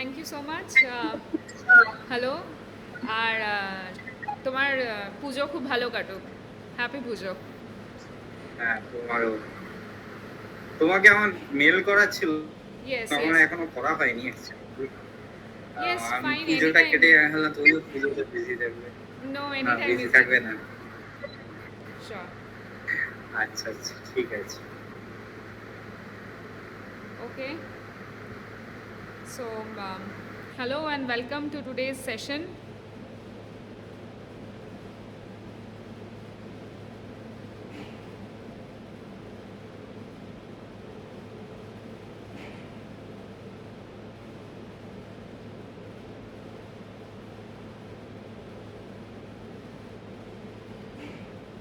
Thank you so much. Hello. আর তোমার পুজো খুব ভালো কাটুক। হ্যাপি পুজো। হ্যাঁ, তোমাকে আমার মেল করা ছিল, ইয়েস, আমার ইয়েস। এখনো করা হয়নি actually। ইয়েস, আমি ফাইন, এনি পুজোটা টাইম। কেটে হলে তুমিও পুজোতে বিজি থাকবে। নো, না, any time busy is fine. থাকবে না। শিওর। আচ্ছা আচ্ছা, ঠিক আছে। ওকে। So, hello and welcome to today's session.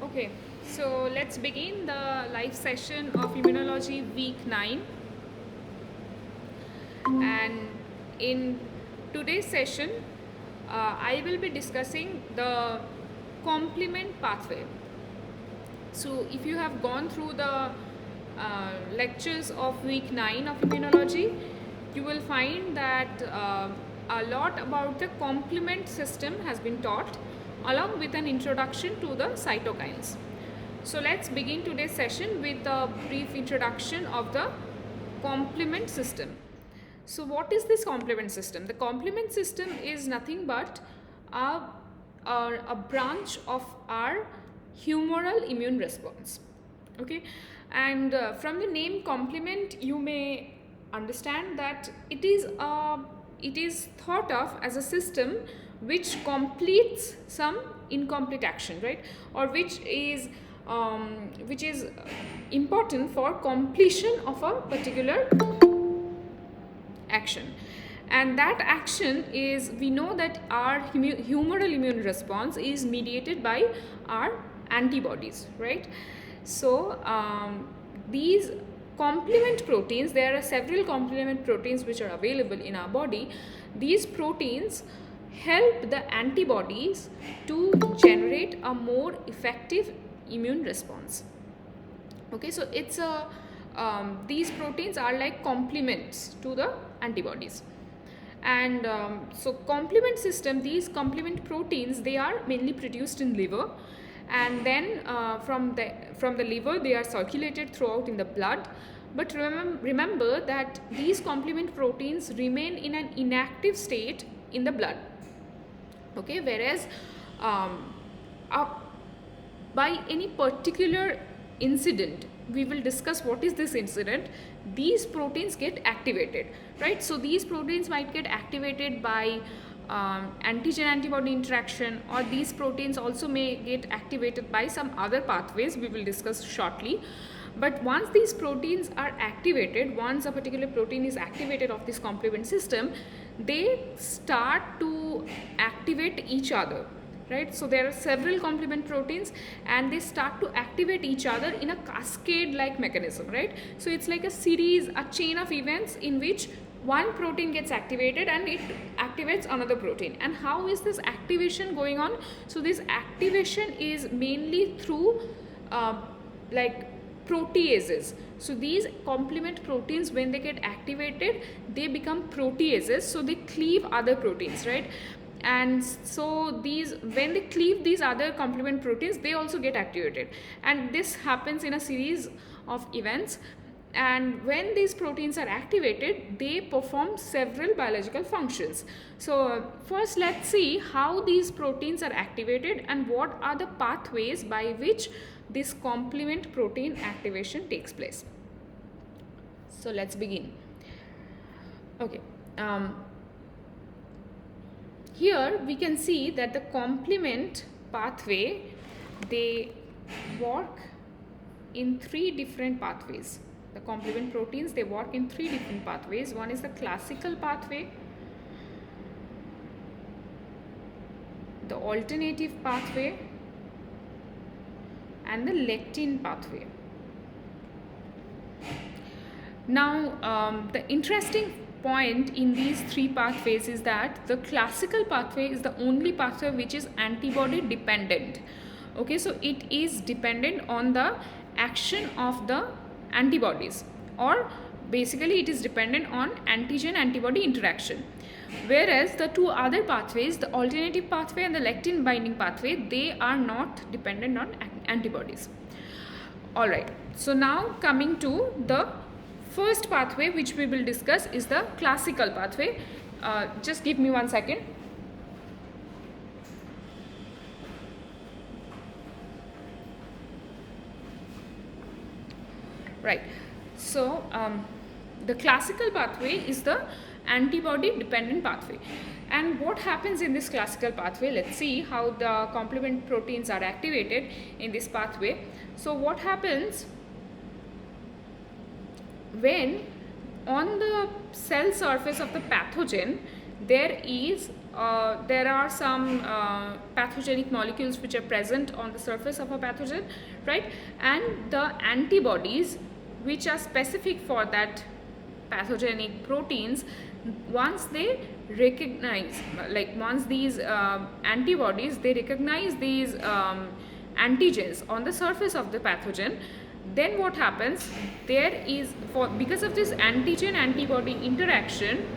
Okay, so let's begin the live session of Immunology Week 9. And in today's session, I will be discussing the complement pathway. So, if you have gone through the lectures of week 9 of immunology, you will find that a lot about the complement system has been taught along with an introduction to the cytokines. So, let's begin today's session with a brief introduction of the complement system. So, what is this complement system? The complement system is nothing but a, a branch of our humoral immune response. Okay, and from the name complement, you may understand that it is thought of as a system which completes some incomplete action, right? Or which is important for completion of a particular action. And that action is, we know that our humoral immune response is mediated by our antibodies, right? So these complement proteins, there are several complement proteins which are available in our body. These proteins help the antibodies to generate a more effective immune response. Okay, so it's a these proteins are like complements to the antibodies. And so complement system, these complement proteins, they are mainly produced in liver, and then from the liver they are circulated throughout in the blood. But remember that these complement proteins remain in an inactive state in the blood. Okay, whereas um, by any particular incident, we will discuss what is this incident, these proteins get activated, right? So these proteins might get activated by antigen antibody interaction, or these proteins also may get activated by some other pathways we will discuss shortly. But once these proteins are activated, once a particular protein is activated of this complement system, they start to activate each other, right? So there are several complement proteins and they start to activate each other in a cascade like mechanism, right? So it's like a series, a chain of events in which one protein gets activated and it activates another protein. And how is this activation going on? So this activation is mainly through like proteases. So these complement proteins, when they get activated, they become proteases, so they cleave other proteins, right? And so these, when they cleave these other complement proteins, they also get activated, and this happens in a series of events. And when these proteins are activated, they perform several biological functions. So first let's see how these proteins are activated and what are the pathways by which this complement protein activation takes place. So let's begin. Okay, here we can see that the complement pathway, they work in three different pathways. The complement proteins, they work in three different pathways. One is the classical pathway, the alternative pathway, and the lectin pathway. Now the interesting point in these three pathways is that the classical pathway is the only pathway which is antibody dependent. Okay, so it is dependent on the action of the antibodies, or basically it is dependent on antigen antibody interaction. Whereas the two other pathways, the alternative pathway and the lectin binding pathway, they are not dependent on antibodies. Alright, so now coming to the first pathway which we will discuss is the classical pathway. Just give me 1 second. Right, so the classical pathway is the antibody dependent pathway. And what happens in this classical pathway? Let's see how the complement proteins are activated in this pathway. So what happens when on the cell surface of the pathogen there are some pathogenic molecules which are present on the surface of a pathogen, right? And the antibodies which are specific for that pathogenic proteins, once they recognize, like once these antibodies, they recognize these antigens on the surface of the pathogen, then what happens, there is, because of this antigen antibody interaction,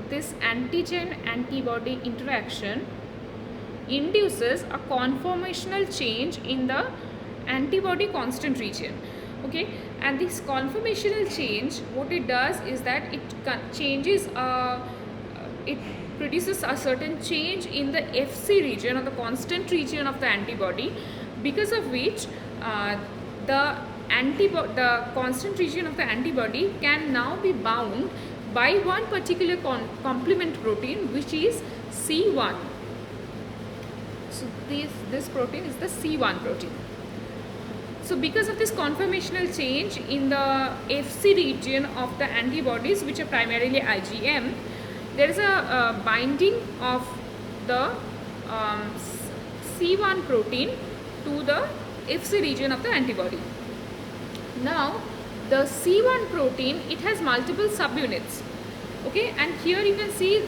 this antigen antibody interaction induces a conformational change in the antibody constant region. Okay, and this conformational change, what it does is that it changes it produces a certain change in the FC region, or the constant region of the antibody, because of which the constant region of the antibody can now be bound by one particular complement protein, which is C1. So this protein is the C1 protein. So because of this conformational change in the FC region of the antibodies, which are primarily IgM, there is a binding of the C1 protein to the FC region of the antibody. Now the C1 protein, it has multiple subunits. Okay, and here you can see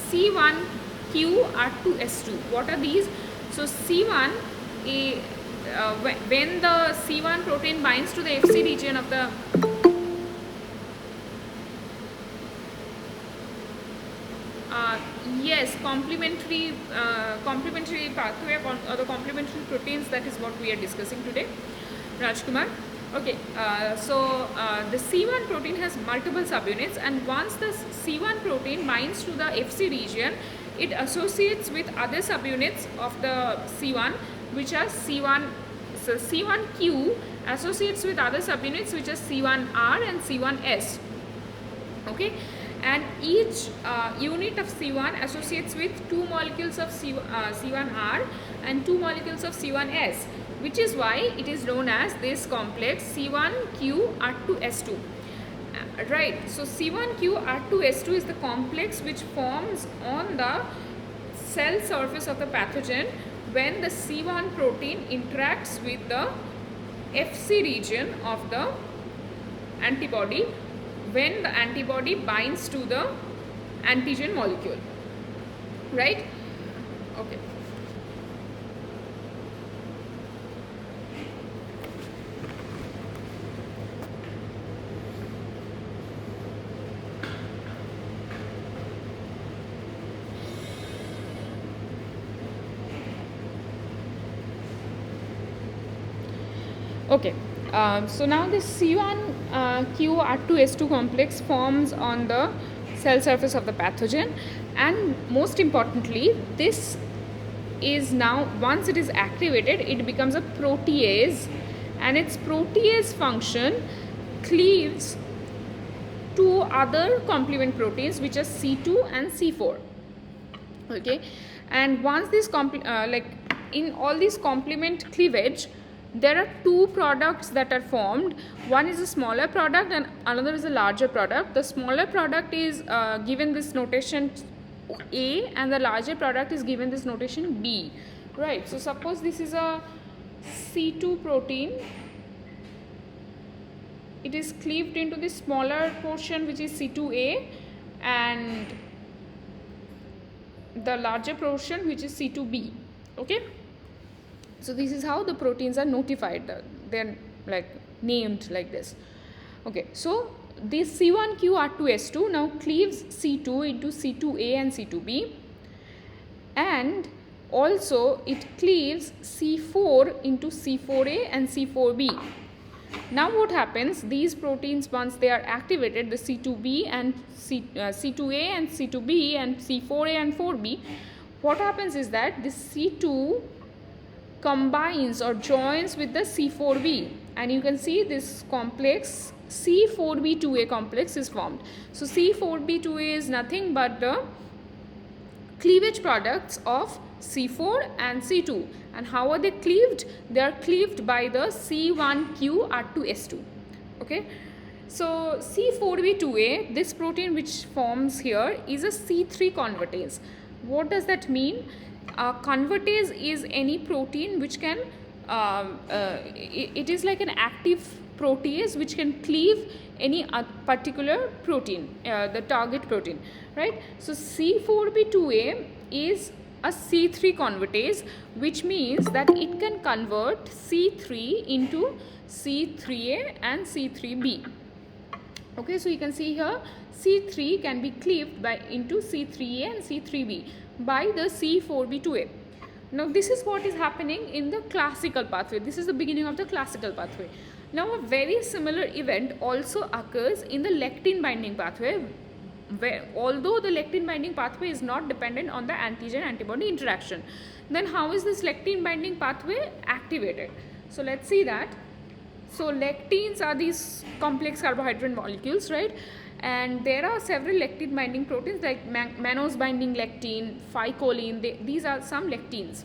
C1q-R2S2. What are these? So C1, when the C1 protein binds to the FC region of the yes, complementary pathway or the complementary proteins, that is what we are discussing today, Rajkumar. Okay, so the C1 protein has multiple subunits, and once the C1 protein binds to the FC region, it associates with other subunits of the C1, which are C1. So C1q associates with other subunits which are C1r and C1s. Okay, and each unit of C1 associates with 2 molecules of C1r and 2 molecules of C1s, which is why it is known as this complex C1q-R2S2. Right, so C1q-R2S2 is the complex which forms on the cell surface of the pathogen when the C1 protein interacts with the FC region of the antibody, when the antibody binds to the antigen molecule, right? Okay. Okay, so now this C1q-R2S2 complex forms on the cell surface of the pathogen, and most importantly, this is now, once it is activated, it becomes a protease, and its protease function cleaves two other complement proteins, which are C2 and C4. Okay, and once this like in all this complement cleavage, there are 2 products that are formed. One is a smaller product and another is a larger product. The smaller product is given this notation A, and the larger product is given this notation B, right? So suppose this is a C2 protein, it is cleaved into this smaller portion which is C2A, and the larger portion which is C2B. Okay, so this is how the proteins are notified, they're like named like this. Okay, so this C1Q2S2 now cleaves C2 into C2A and C2B, and also it cleaves C4 into C4A and C4B. Now what happens, these proteins, once they are activated, the C2B and C2A and C2B and C4A and 4B, what happens is that this C2 combines or joins with the C4B, and you can see this complex C4B2A complex is formed. So C4B2A is nothing but the cleavage products of C4 and C2. And how are they cleaved? They are cleaved by the C1Q2S2. Okay, so C4B2A, this protein which forms here, is a C3 convertase. What does that mean? Convertase is any protein which can it is like an active protease which can cleave any particular protein, the target protein, right? So C4B2A is a C3 convertase, which means that it can convert C3 into C3A and C3B. Okay, so you can see here C3 can be cleaved by into C3A and C3B by the C4B2A. Now this is what is happening in the classical pathway. This is the beginning of the classical pathway. Now a very similar event also occurs in the lectin binding pathway, where although the lectin binding pathway is not dependent on the antigen antibody interaction. Then how is this lectin binding pathway activated? So let's see that. So lectins are these complex carbohydrate molecules, right? And there are several lectin binding proteins like mannose binding lectin, phycoline. These are some lectins.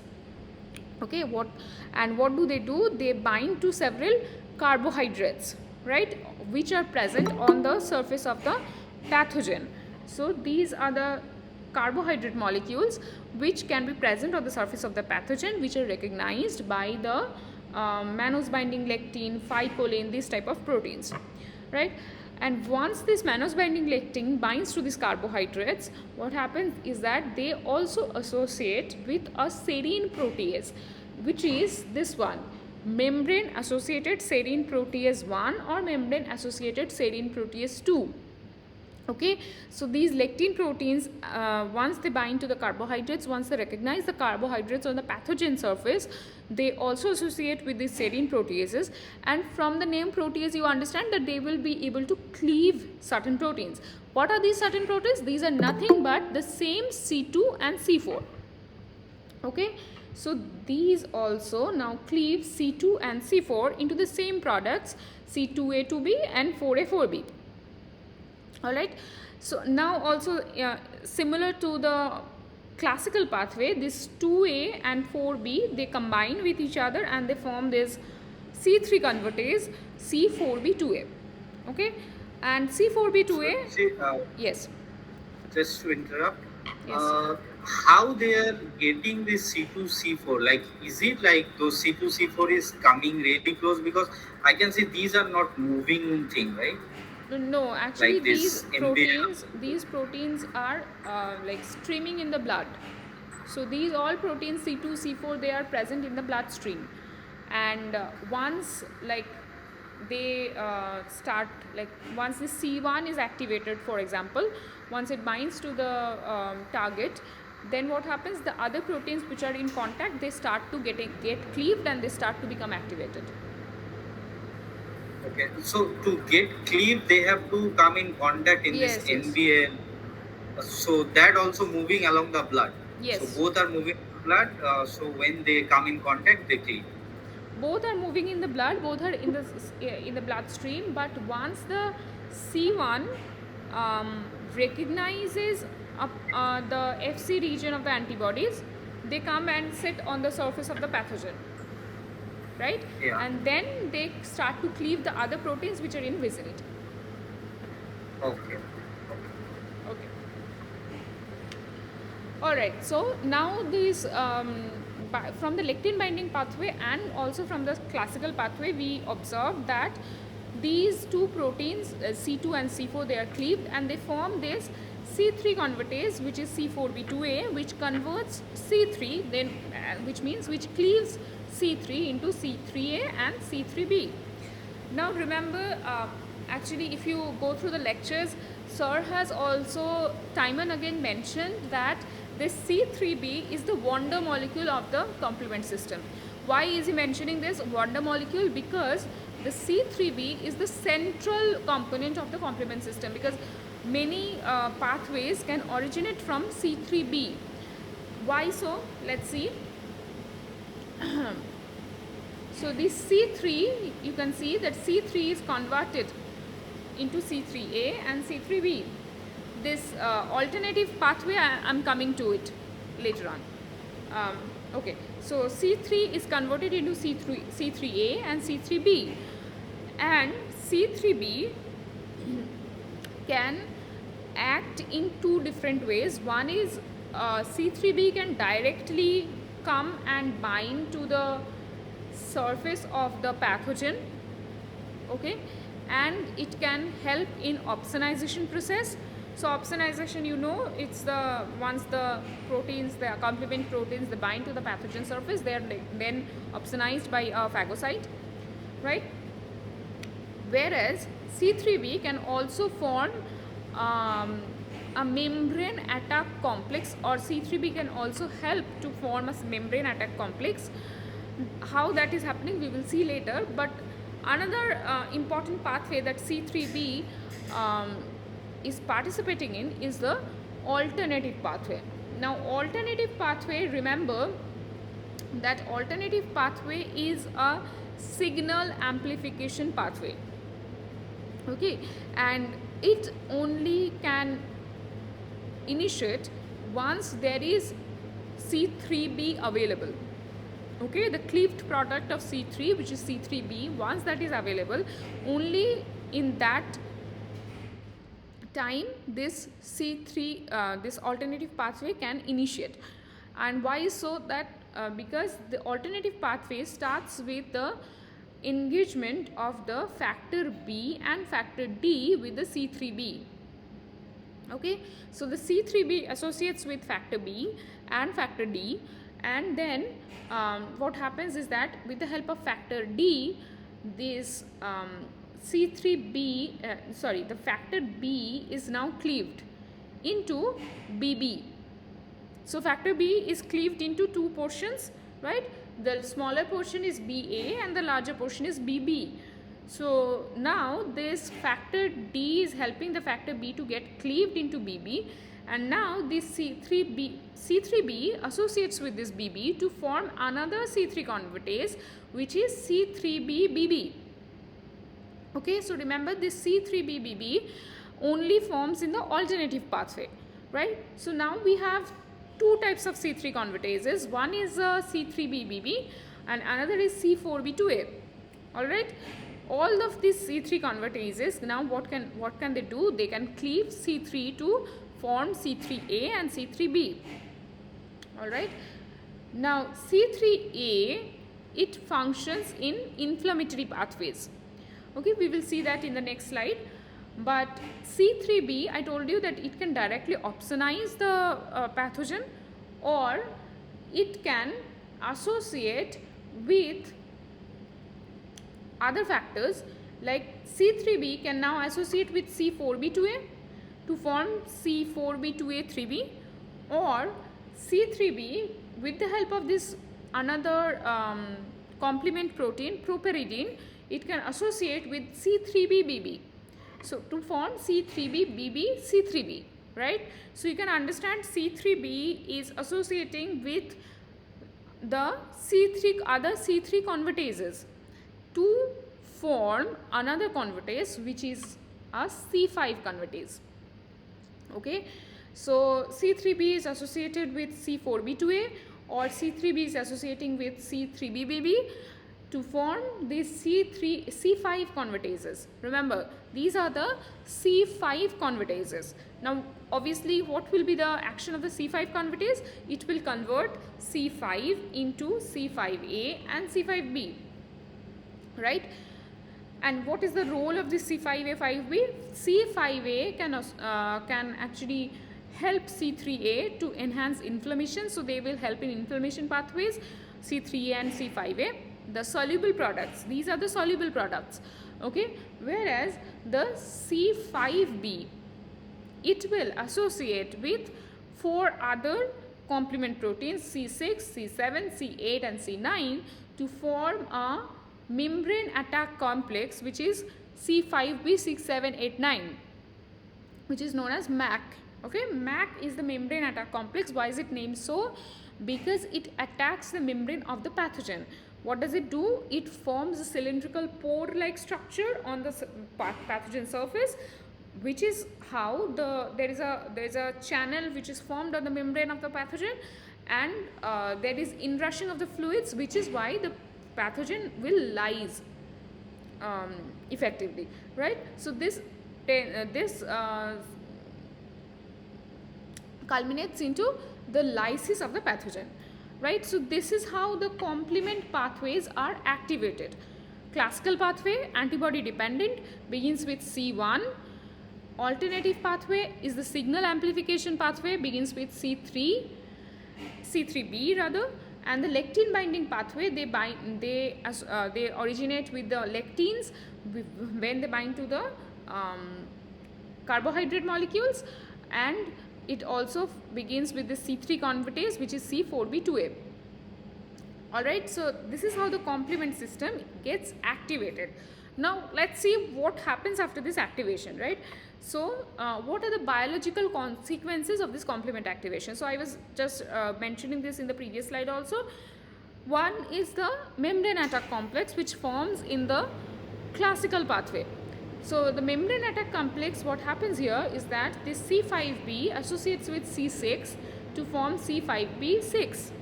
Okay, what do? They bind to several carbohydrates, right, which are present on the surface of the pathogen. So these are the carbohydrate molecules which can be present on the surface of the pathogen, which are recognized by the mannose binding lectin, phycoline, these type of proteins, right? And once this mannose binding lectin binds to these carbohydrates, what happens is that they also associate with a serine protease, which is this one, membrane associated serine protease 1 or membrane associated serine protease 2. Okay, so these lectin proteins, once they bind to the carbohydrates, once they recognize the carbohydrates on the pathogen surface, they also associate with these serine proteases, and from the name protease you understand that they will be able to cleave certain proteins. What are these certain proteins? These are nothing but the same C2 and C4. Okay, so these also now cleave C2 and C4 into the same products, C2A2B and 4A4B. Alright, so now also similar to the classical pathway, this 2A and 4B, they combine with each other and they form this C3 convertase C4B2A. Okay, and C4B2A, So, yes, just to interrupt, yes. how they are getting this C2, C4? Like, is it like those C2, C4 is coming really close? Because I can see these are not moving thing, right? No, actually Like these this proteins are like streaming in the blood. So these all proteins C2, C4, they are present in the bloodstream, and once like they start, like once the C1 is activated, for example, once it binds to the target, then what happens, the other proteins which are in contact, they start to get cleaved and they start to become activated. Okay, so to get cleaved, they have to come in contact in Yes, this yes. NBL. So that also moving along the blood. Yes. So both are moving in the blood. So when they come in contact, they cleave. Both are moving in the blood, both are in the bloodstream, but once the C1 recognizes the FC region of the antibodies, they come and sit on the surface of the pathogen, right? Yeah. And then they start to cleave the other proteins which are in vicinity. Okay. Okay. Alright, so now these from the lectin binding pathway and also from the classical pathway, we observed that these two proteins, C2 and C4, they are cleaved and they form this C3 convertase, which is C4B2A, which converts C3, then which cleaves C3 into C3A and C3B. Now remember, actually, if you go through the lectures, Sir has also time and again mentioned that this C3b is the wonder molecule of the complement system. Why is he mentioning this wonder molecule? Because the C3b is the central component of the complement system, because many pathways can originate from C3b. Why so? Let's see. So this C3, you can see that C3 is converted into C3a and C3b. This alternative pathway, I'm coming to it later on. Okay, so C3 is converted into C3a and C3b, and C3b can act in two different ways. One is C3b can directly come and bind to the surface of the pathogen, okay, and it can help in opsonization process. So opsonization, you know, it's the once the proteins, the complement proteins, they bind to the pathogen surface, they are then opsonized by a phagocyte, right? Whereas C3b can also form a membrane attack complex, or C3b can also help to form a membrane attack complex. How that is happening, we will see later. But another important pathway that C3b is participating in is the alternative pathway. Now, alternative pathway, remember that alternative pathway is a signal amplification pathway, okay, and it only can initiate once there is C3b available. Okay, the cleaved product of C3, which is C3b, once that is available, only in that time this C3, this alternative pathway can initiate. And why is so? That because the alternative pathway starts with the engagement of the factor B and factor D with the C3b. Okay, so the C3b associates with factor B and factor D, and then what happens is that with the help of factor D, this the factor B is now cleaved into BB. So factor B is cleaved into two portions, right? The smaller portion is BA and the larger portion is BB. So now this factor D is helping the factor B to get cleaved into BB, and now this C3b associates with this BB to form another C3 convertase, which is C3b-BB. Okay, so remember this C3b-BB only forms in the alternative pathway, right? So now we have two types of C3 convertases. One is C3b-BB and another is C4b2A. All right. All of these C3 convertases, now what can they do? They can cleave C3 to form C3a and C3b. All right. Now C3a, it functions in inflammatory pathways. Okay, we will see that in the next slide. But C3b, I told you that it can directly opsonize the pathogen, or it can associate with other factors, like C3b can now associate with C4b2A to form C4b2A3b, or C3b with the help of this another complement protein propyridine, it can associate with C3b-BB, so to form C3b-BB C3b, right? So you can understand C3b is associating with the other C3 convertases to form another convertase, which is a C5 convertase. Okay, so C3b is associated with C4b2A, or C3b is associating with C3b-BB to form these C5 convertases. Remember, these are the C5 convertases. Now obviously, what will be the action of the C5 convertase? It will convert C5 into C5a and C5b, right? And what is the role of this C5a, 5b? C5a can actually help C3a to enhance inflammation, so they will help in inflammation pathways, C3a and C5a. The soluble products, these are the soluble products. Okay, whereas the C5b, it will associate with 4 other complement proteins C6, C7, C8 and C9 to form a membrane attack complex, which is C5b6789, which is known as MAC. Okay, MAC is the membrane attack complex. Why is it named so? Because it attacks the membrane of the pathogen. What does it do? It forms a cylindrical pore like structure on the pathogen surface, which is how there is a channel which is formed on the membrane of the pathogen, and there is inrushing of the fluids, which is why the pathogen will lyse effectively, right? So this culminates into the lysis of the pathogen, right? So this is how the complement pathways are activated. Classical pathway, antibody dependent, begins with C1. Alternative pathway is the signal amplification pathway, begins with C3b rather, and the lectin binding pathway, they originate with the lectins when they bind to the carbohydrate molecules, and it also begins with the C3 convertase, which is C4b2a. Alright, so this is how the complement system gets activated. Now let's see what happens after this activation, right? So what are the biological consequences of this complement activation? So I was just mentioning this in the previous slide also. One is the membrane attack complex, which forms in the classical pathway. So the membrane attack complex, what happens here is that this C5b associates with C6 to form C5b6,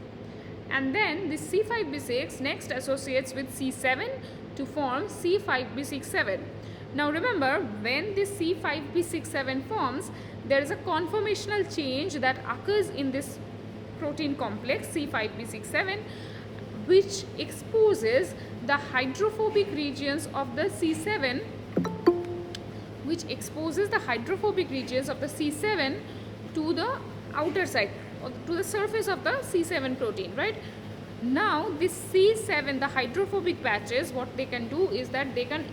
and then this C5b6 next associates with C7 to form C5b67. Now remember, when this C5b67 forms, there is a conformational change that occurs in this protein complex C5b67, which exposes the hydrophobic regions of the C7, to the outer side, or to the surface of the C7 protein, right? Now this C7, the hydrophobic patches, what they can do is that they can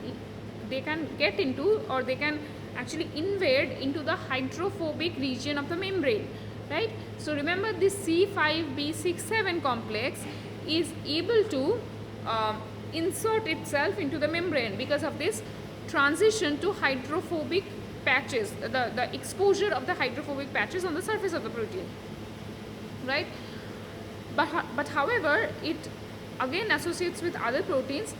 get into, or they can actually invade into the hydrophobic region of the membrane, right? So remember, this C5b67 complex is able to insert itself into the membrane because of this transition to hydrophobic patches, the exposure of the hydrophobic patches on the surface of the protein, right? But however, it again associates with other proteins.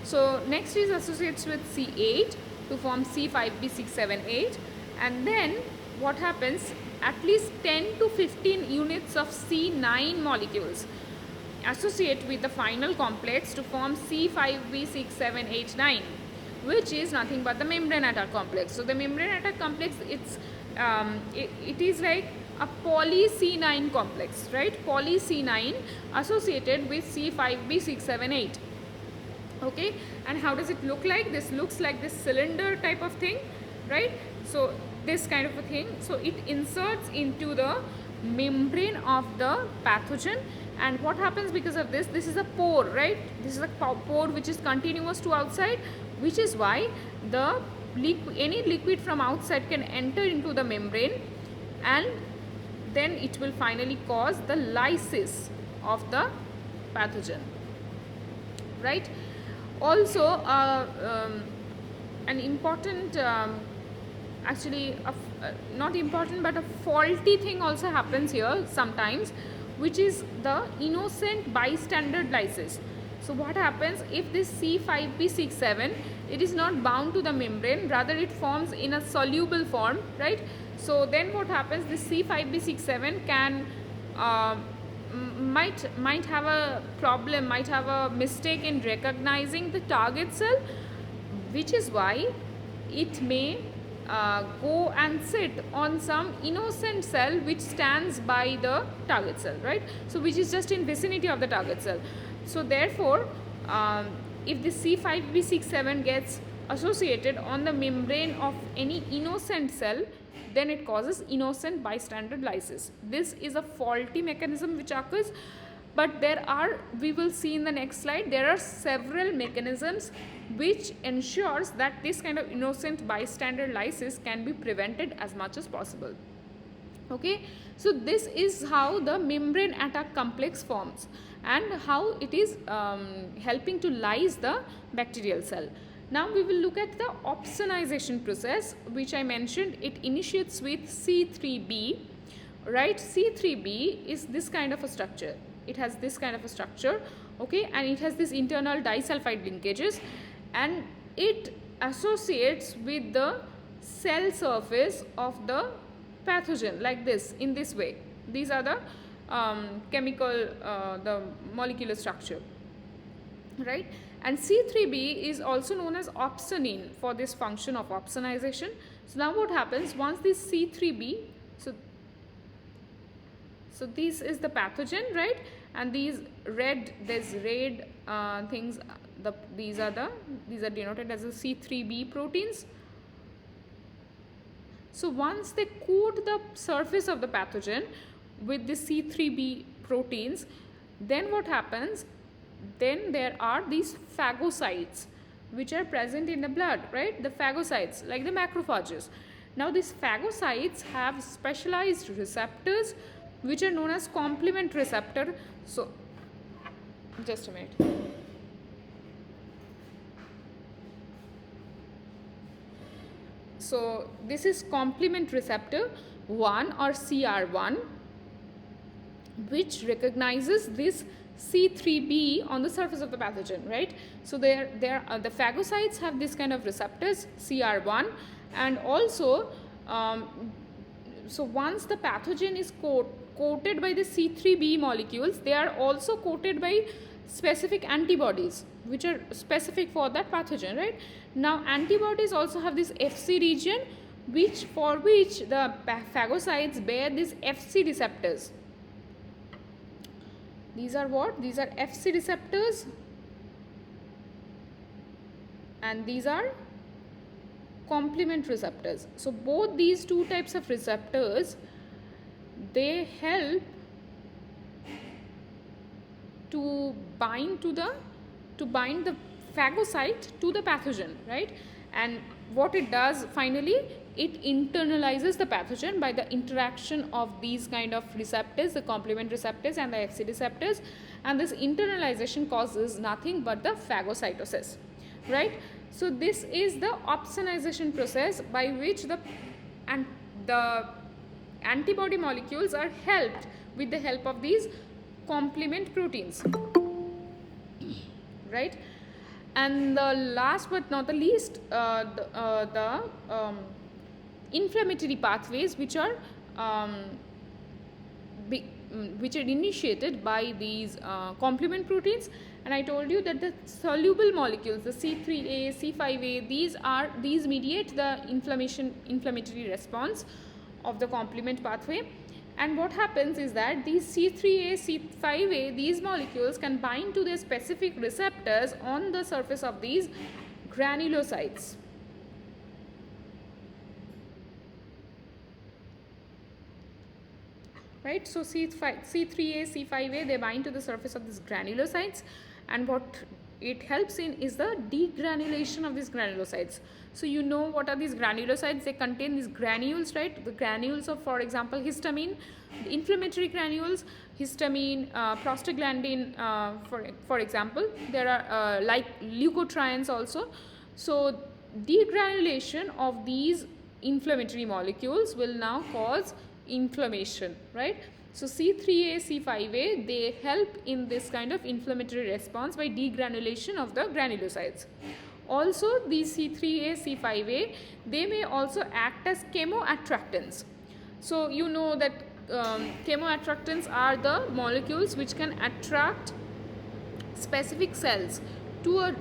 So next is associates with C8 to form C5b678, and then what happens, at least 10 to 15 units of C9 molecules associate with the final complex to form C5b6789, which is nothing but the membrane attack complex. So the membrane attack complex, it is like a poly C9 complex, right? Poly C9 associated with C5b678. Okay, and how does it look like? This looks like this cylinder type of thing, right? So this kind of a thing. So it inserts into the membrane of the pathogen, and what happens because of this? This is a pore, right? This is a pore which is continuous to outside, which is why the any liquid from outside can enter into the membrane, and then it will finally cause the lysis of the pathogen, right? Also an important not important but a faulty thing also happens here sometimes, which is the innocent bystander lysis. So what happens if this C5b67, it is not bound to the membrane, rather it forms in a soluble form, right? So then what happens, this C5b67 can might have a problem, might have a mistake in recognizing the target cell, which is why it may go and sit on some innocent cell which stands by the target cell, right? So which is just in vicinity of the target cell. So therefore, if the C5b67 gets associated on the membrane of any innocent cell, then it causes innocent bystander lysis. This is a faulty mechanism which occurs. But there are, we will see in the next slide, there are several mechanisms which ensures that this kind of innocent bystander lysis can be prevented as much as possible. Okay, so this is how the membrane attack complex forms and how it is helping to lyse the bacterial cell. Now we will look at the opsonization process, which I mentioned. It initiates with C3b, right? C3b is this kind of a structure. It has this kind of a structure, okay, and it has this internal disulfide linkages, and it associates with the cell surface of the pathogen like this, in this way. These are the chemical, the molecular structure, right? And C3b is also known as opsonin for this function of opsonization. So now what happens once this C3b, so this is the pathogen, right? And these red, there's red things, these are denoted as the C3b proteins. So once they coat the surface of the pathogen with the C3b proteins, then what happens? Then there are these phagocytes which are present in the blood, right? The phagocytes, like the macrophages. Now these phagocytes have specialized receptors which are known as complement receptor. So just a minute. So this is complement receptor 1 or CR1, which recognizes this C3b on the surface of the pathogen, right? So the phagocytes have this kind of receptors CR1, and also so once the pathogen is coated by the C3b molecules, they are also coated by specific antibodies which are specific for that pathogen, right? Now antibodies also have this Fc region, for which the phagocytes bear these Fc receptors. These are what? These are Fc receptors, and these are complement receptors. So both these two types of receptors, they help to bind the phagocyte to the pathogen, right? And what it does finally, it internalizes the pathogen by the interaction of these kind of receptors, the complement receptors and the Fc receptors, and this internalization causes nothing but the phagocytosis, right? So this is the opsonization process by which the antibody molecules are helped with the help of these complement proteins, right? And the last but not the least, the inflammatory pathways which are initiated by these complement proteins. And I told you that the soluble molecules, the C3a, C5a, these mediate the inflammatory response of the complement pathway. And what happens is that these C3a, C5a, these molecules can bind to their specific receptors on the surface of these granulocytes. Right, so C3a, C5a, they bind to the surface of these granulocytes, and what it helps in is the degranulation of these granulocytes. So you know what are these granulocytes? They contain these granules, right? The granules of, for example, histamine, the inflammatory granules, histamine, prostaglandin, for example. There are like leukotrienes also. So degranulation of these inflammatory molecules will now cause inflammation, right? So C3a, C5a, they help in this kind of inflammatory response by degranulation of the granulocytes. Also, these C3a, C5a, they may also act as chemoattractants. So you know that chemoattractants are the molecules which can attract specific cells to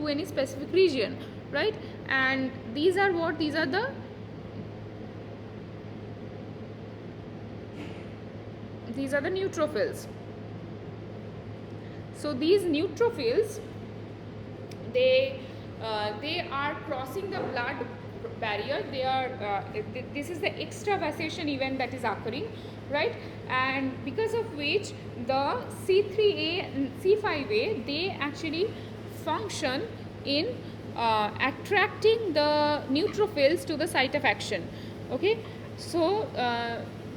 any specific region, right? And these are what? These are the neutrophils. So these neutrophils, they are crossing the blood barrier, they are this is the extravasation event that is occurring, right? And because of which the C3a and C5a, they actually function in attracting the neutrophils to the site of action. Okay, so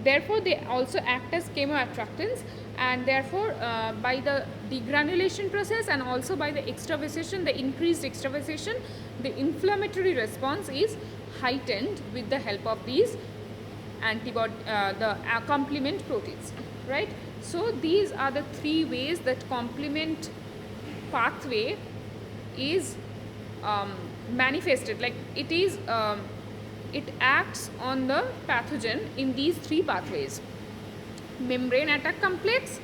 therefore they also act as chemoattractants, and therefore by the degranulation process and also by the extravasation, the increased extravasation, the inflammatory response is heightened with the help of these antibody, the complement proteins, right? So these are the three ways that complement pathway is manifested, like it is it acts on the pathogen in these three pathways: membrane attack complex,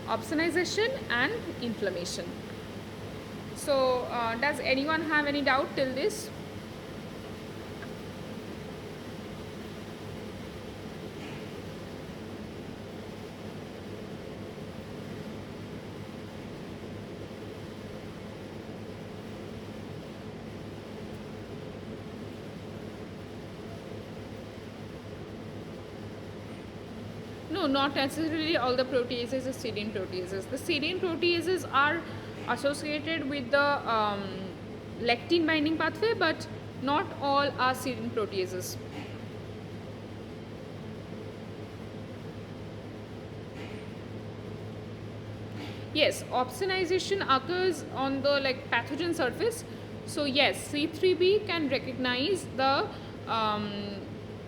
opsonization, and inflammation. So does anyone have any doubt till this? No, not necessarily all the proteases are serine proteases. The serine proteases are associated with the lectin binding pathway, but not all are serine proteases. Yes, opsonization occurs on the pathogen surface. So yes, C3b can recognize the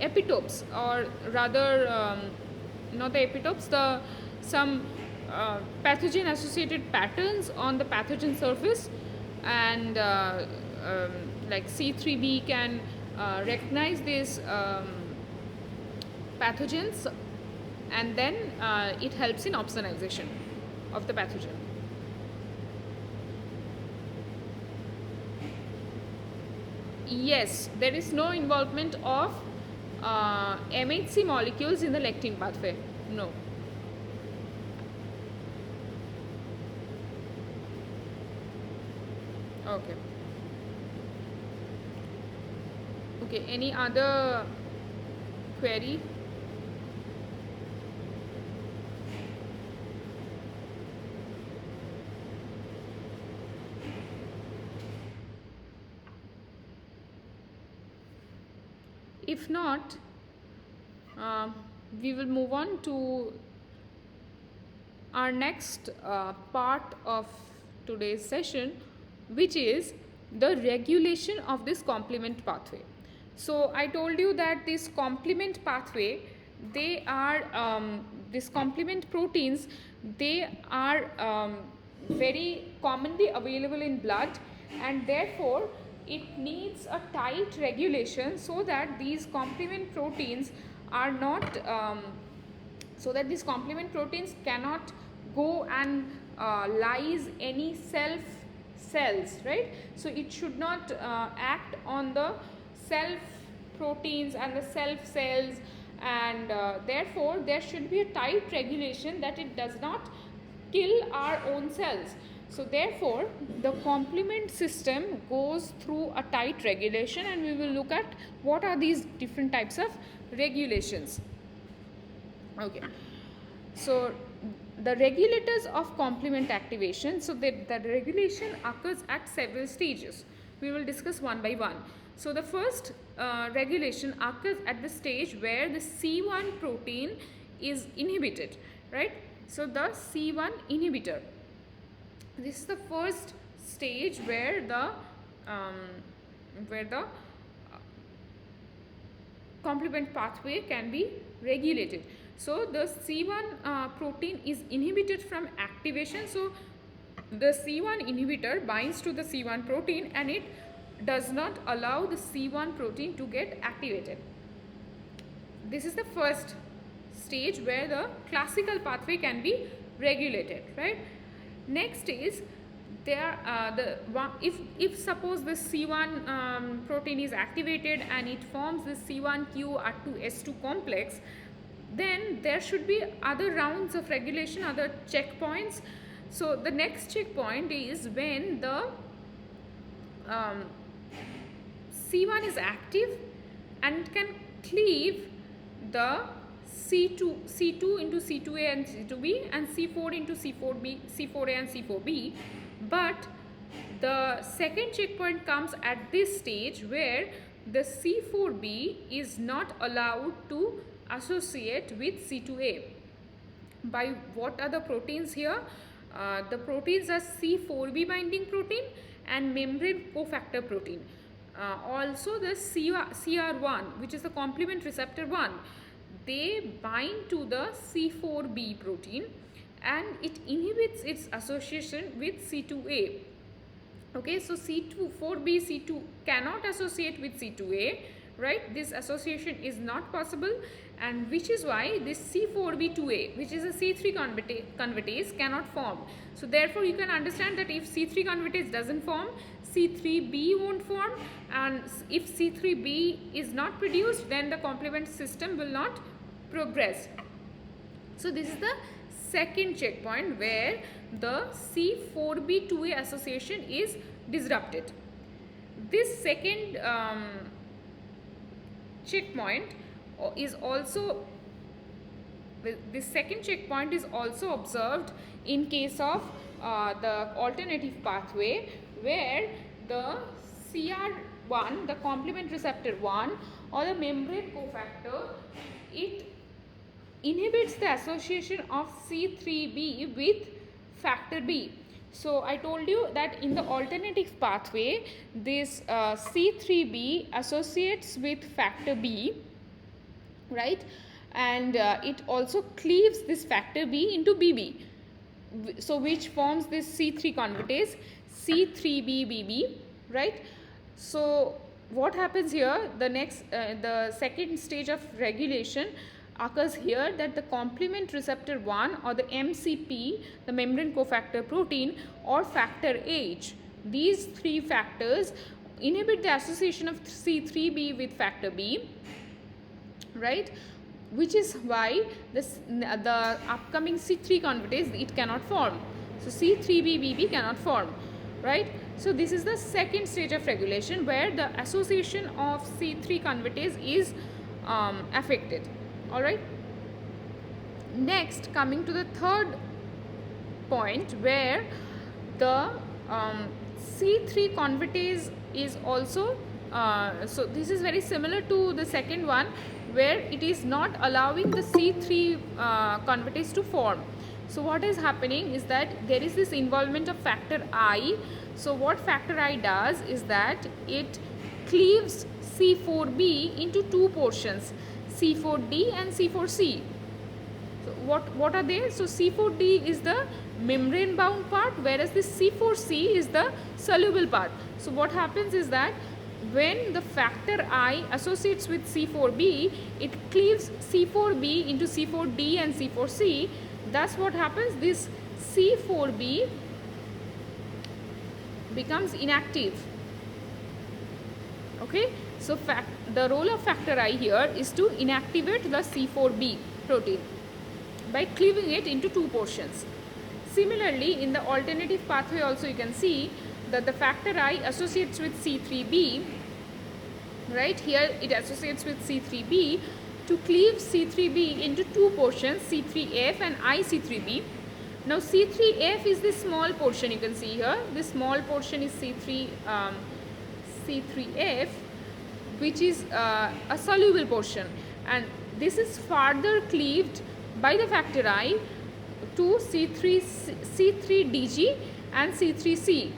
epitopes, or rather not the epitopes, the some pathogen associated patterns on the pathogen surface, and like C3b can recognize these pathogens, and then it helps in opsonization of the pathogen. Yes, there is no involvement of MHC molecules in the lectin pathway. No. Okay. Okay, any other query? If not, we will move on to our next part of today's session, which is the regulation of this complement pathway. So I told you that this complement pathway, they are this complement proteins, they are very commonly available in blood, and therefore it needs a tight regulation so that these complement proteins are not so that these complement proteins cannot go and lyse any cells, right? So it should not act on the self proteins and the self cells, and therefore there should be a tight regulation that it does not kill our own cells. So therefore the complement system goes through a tight regulation, and we will look at what are these different types of regulations. Okay, so the regulators of complement activation, so the regulation occurs at several stages. We will discuss one by one. So the first regulation occurs at the stage where the C1 protein is inhibited, right? So the C1 inhibitor, this is the first stage where the complement pathway can be regulated. So the C1 protein is inhibited from activation. So the C1 inhibitor binds to the C1 protein, and it does not allow the C1 protein to get activated. This is the first stage where the classical pathway can be regulated, right? Next is there if suppose the C1 protein is activated and it forms the C1q2S2 complex, then there should be other rounds of regulation, other checkpoints. So the next checkpoint is when the C1 is active and can cleave the C2 into C2A and C2B and C4 into C4B, C4A and C4B. But the second checkpoint comes at this stage where the C4B is not allowed to associate with C2A. By what are the proteins here? The proteins are C4B binding protein and membrane cofactor protein. Also the CR1, which is the complement receptor 1, they bind to the C4B protein and it inhibits its association with C2A. Okay, so C4B, C2 cannot associate with C2A, right? This association is not possible, and which is why this C4B2A, which is a C3 convertase, cannot form. So therefore you can understand that if C3 convertase doesn't form, C3B won't form, and if C3B is not produced, then the complement system will not progress. So this is the second checkpoint where the C4B2A association is disrupted. This second checkpoint is also observed in case of the alternative pathway, where the CR1, the complement receptor 1 or the membrane cofactor, it inhibits the association of C3B with factor B. So I told you that in the alternative pathway, this C3B associates with factor B, right? And it also cleaves this factor B into BB. So which forms this C3 convertase, C3BBB, right? So what happens here? The second stage of regulation occurs here, that the complement receptor 1 or the MCP, the membrane cofactor protein, or factor H, these three factors inhibit the association of C3B with factor B, right? Which is why the upcoming C3 convertase, it cannot form. So C3BBB cannot form, right? So this is the second stage of regulation where the association of C3 convertase is affected. All right. Next, coming to the third point, where the C3 convertase is also so this is very similar to the second one, where it is not allowing the C3 convertase to form. So what is happening is that there is this involvement of factor I. So what factor I does is that it cleaves C4B into two portions, C4D and C4C. So what are they? So C4D is the membrane bound part, whereas this C4C is the soluble part. So what happens is that when the factor I associates with C4B, it cleaves C4B into C4D and C4C. Thus what happens, this C4B becomes inactive. Okay, so the role of factor I here is to inactivate the C4B protein by cleaving it into two portions. Similarly, in the alternative pathway also you can see that the factor I associates with C3B, right? Here it associates with C3B to cleave C3B into two portions, C3F and IC3B. Now C3F is this small portion you can see here. This small portion is C3F, which is a soluble portion, and this is further cleaved by the factor I to C3DG and C3C,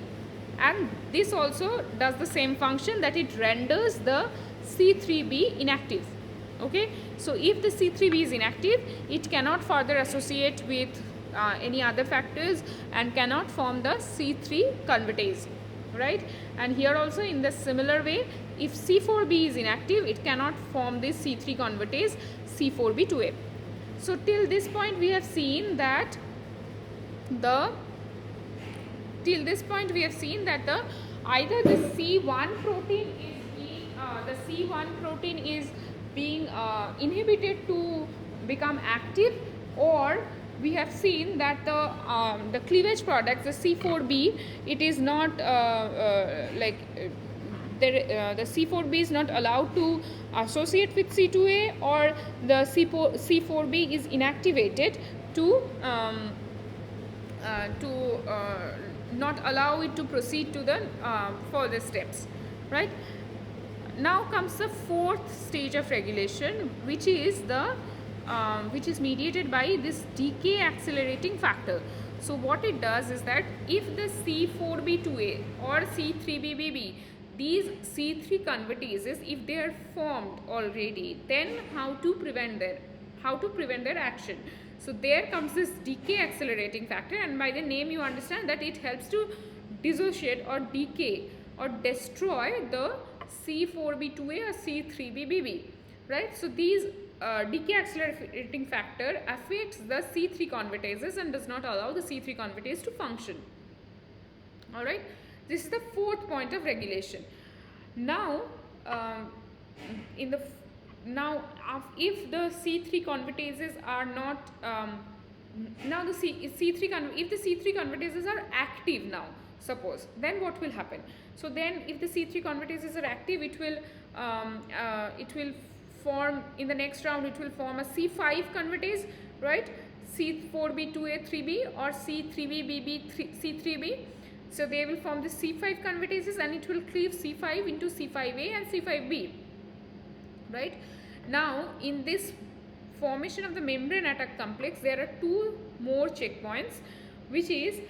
and this also does the same function, that it renders the C3B inactive. Okay, so if the C3B is inactive, it cannot further associate with any other factors and cannot form the C3 convertase, right? And here also in the similar way, if C4B is inactive, it cannot form this C3 convertase C4B2A. So till this point we have seen that the either the C1 protein is being inhibited to become active, or we have seen that the cleavage products, the C4B, it is not the C4b is not allowed to associate with C2a, or the C4b is inactivated to to not allow it to proceed to the further steps, right? Now comes the fourth stage of regulation, which is mediated by this decay accelerating factor. So what it does is that if the C4b2a or C3bbbb, these C3 convertases, if they are formed already, then how to prevent their action? So there comes this decay accelerating factor, and by the name you understand that it helps to dissociate or decay or destroy the C4b2a or C3bbbb, right? So these decay accelerating factor affects the C3 convertases and does not allow the C3 convertase to function. All right, this is the fourth point of regulation. Now, if the C3 convertases are not if the C3 convertases are active now, suppose, then what will happen? So then if the C3 convertases are active, it will form, in the next round it will form a C5 convertase, right? C4b2a 3b or C3bb C3b. So they will form the C5 convertases, and it will cleave C5 into C5a and C5b, right? Now in this formation of the membrane attack complex, there are two more checkpoints, which is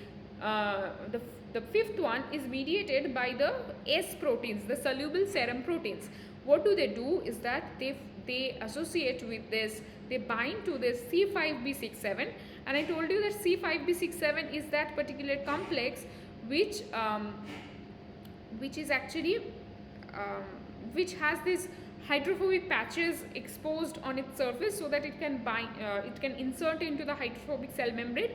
the fifth one is mediated by the S proteins, the soluble serum proteins. What do? Is that they associate with this, they bind to this C5b67, and I told you that C5b67 is that particular complex which is actually which has this hydrophobic patches exposed on its surface, so that it can bind, it can insert into the hydrophobic cell membrane.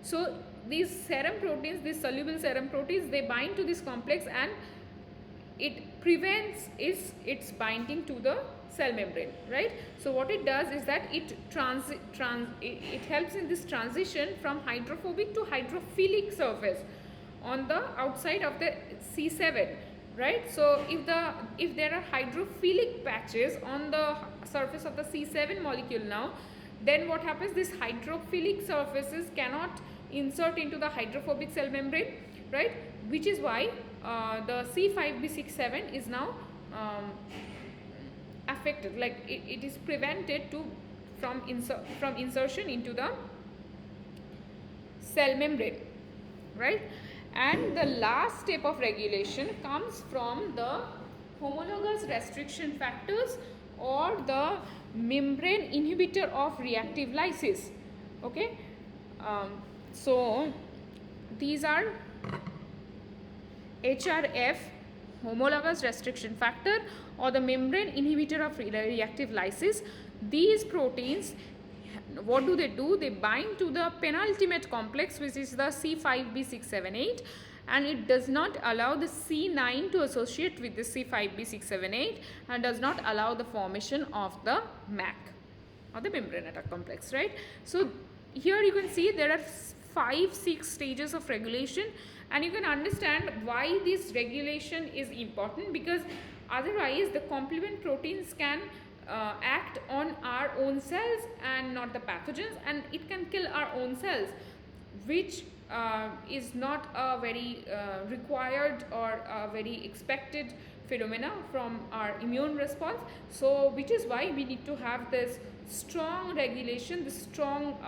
So these serum proteins, these soluble serum proteins, they bind to this complex, and it prevents its binding to the cell membrane, right? So what it does is that it helps in this transition from hydrophobic to hydrophilic surface on the outside of the C7, right? So if there are hydrophilic patches on the surface of the C7 molecule now, then what happens? These hydrophilic surfaces cannot insert into the hydrophobic cell membrane, right? Which is why the C5b67 is now affected, like it is prevented from insertion into the cell membrane, right? And the last step of regulation comes from the homologous restriction factors or the membrane inhibitor of reactive lysis. Okay, so these are HRF, homologous restriction factor, or the membrane inhibitor of reactive lysis. These proteins, what do? They bind to the penultimate complex, which is the C5b678, and it does not allow the C9 to associate with the C5b678, and does not allow the formation of the MAC, or the membrane attack complex, right? So here you can see there are 5-6 stages of regulation, and you can understand why this regulation is important, because otherwise the complement proteins can act on our own cells and not the pathogens, and it can kill our own cells, which is not a very required or a very expected phenomena from our immune response. So which is why we need to have this strong regulation, this strong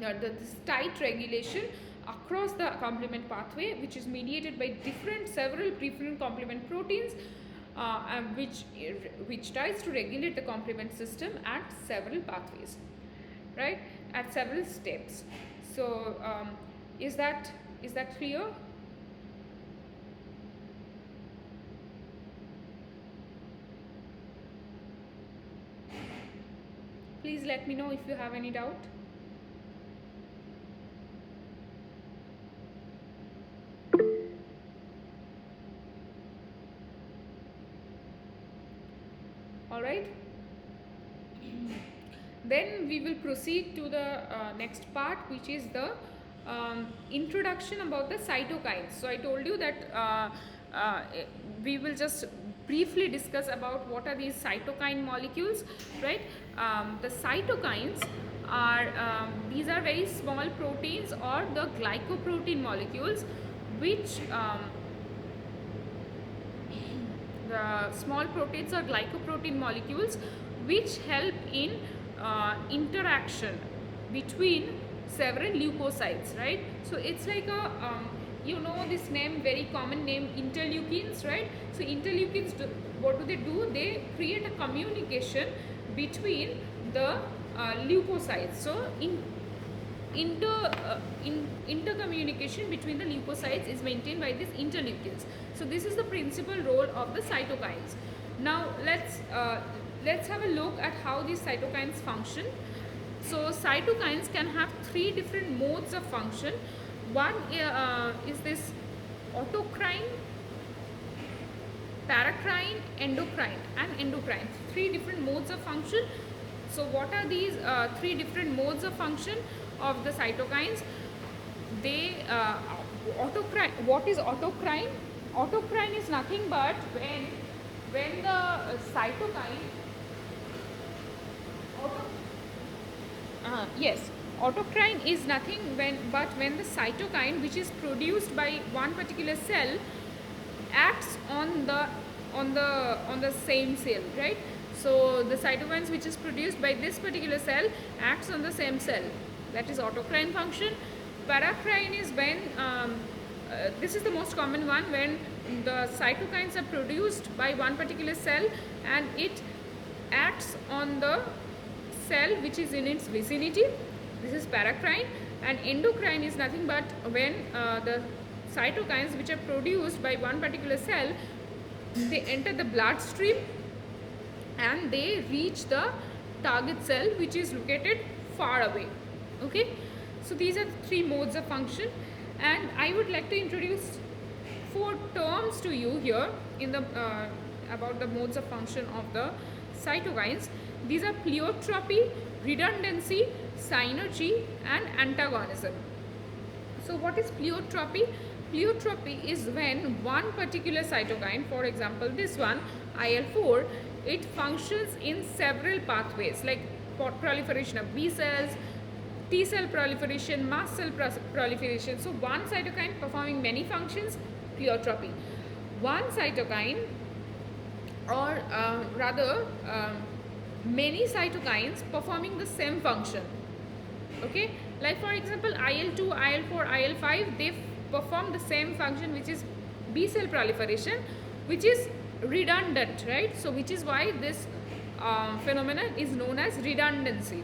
this tight regulation across the complement pathway, which is mediated by several different complement proteins, which tries to regulate the complement system at several pathways, right, at several steps. So is that clear? Please let me know if you have any doubt. All right, then we will proceed to the next part, which is the introduction about the cytokines. So I told you that we will just briefly discuss about what are these cytokine molecules, right? The cytokines are these are very small proteins or the glycoprotein molecules, which the small proteins or glycoprotein molecules which help in interaction between several leukocytes, right? So it's like a this name, very common name, interleukins, right? So interleukins what do they do? They create a communication between the leukocytes. So intercommunication between the leukocytes is maintained by these interleukins. So this is the principal role of the cytokines. Now let's have a look at how these cytokines function. So cytokines can have three different modes of function. One is this autocrine, paracrine, endocrine, and endocrine. Three different modes of function. So what are these three different modes of function of the cytokines? They autocrine. What is autocrine? Autocrine is nothing but when the cytokine yes, autocrine is nothing when the cytokine which is produced by one particular cell acts on the same cell, right? So the cytokines which is produced by this particular cell acts on the same cell. That is autocrine function. Paracrine is when this is the most common one, when the cytokines are produced by one particular cell and it acts on the cell which is in its vicinity. This is paracrine. And endocrine is nothing but when the cytokines which are produced by one particular cell, they enter the bloodstream and they reach the target cell which is located far away. Okay, so these are the three modes of function, and I would like to introduce four terms to you here in the about the modes of function of the cytokines. These are pleiotropy, redundancy, synergy, and antagonism. So what is pleiotropy? Pleiotropy is when one particular cytokine, for example this one IL-4, it functions in several pathways like proliferation of B cells, T cell proliferation, mast cell proliferation. So one cytokine performing many functions, pleiotropy. One cytokine, or rather many cytokines performing the same function. Okay, like for example IL-2, IL-4, IL-5, they perform the same function, which is B cell proliferation, which is redundant, right? So which is why this phenomenon is known as redundancy.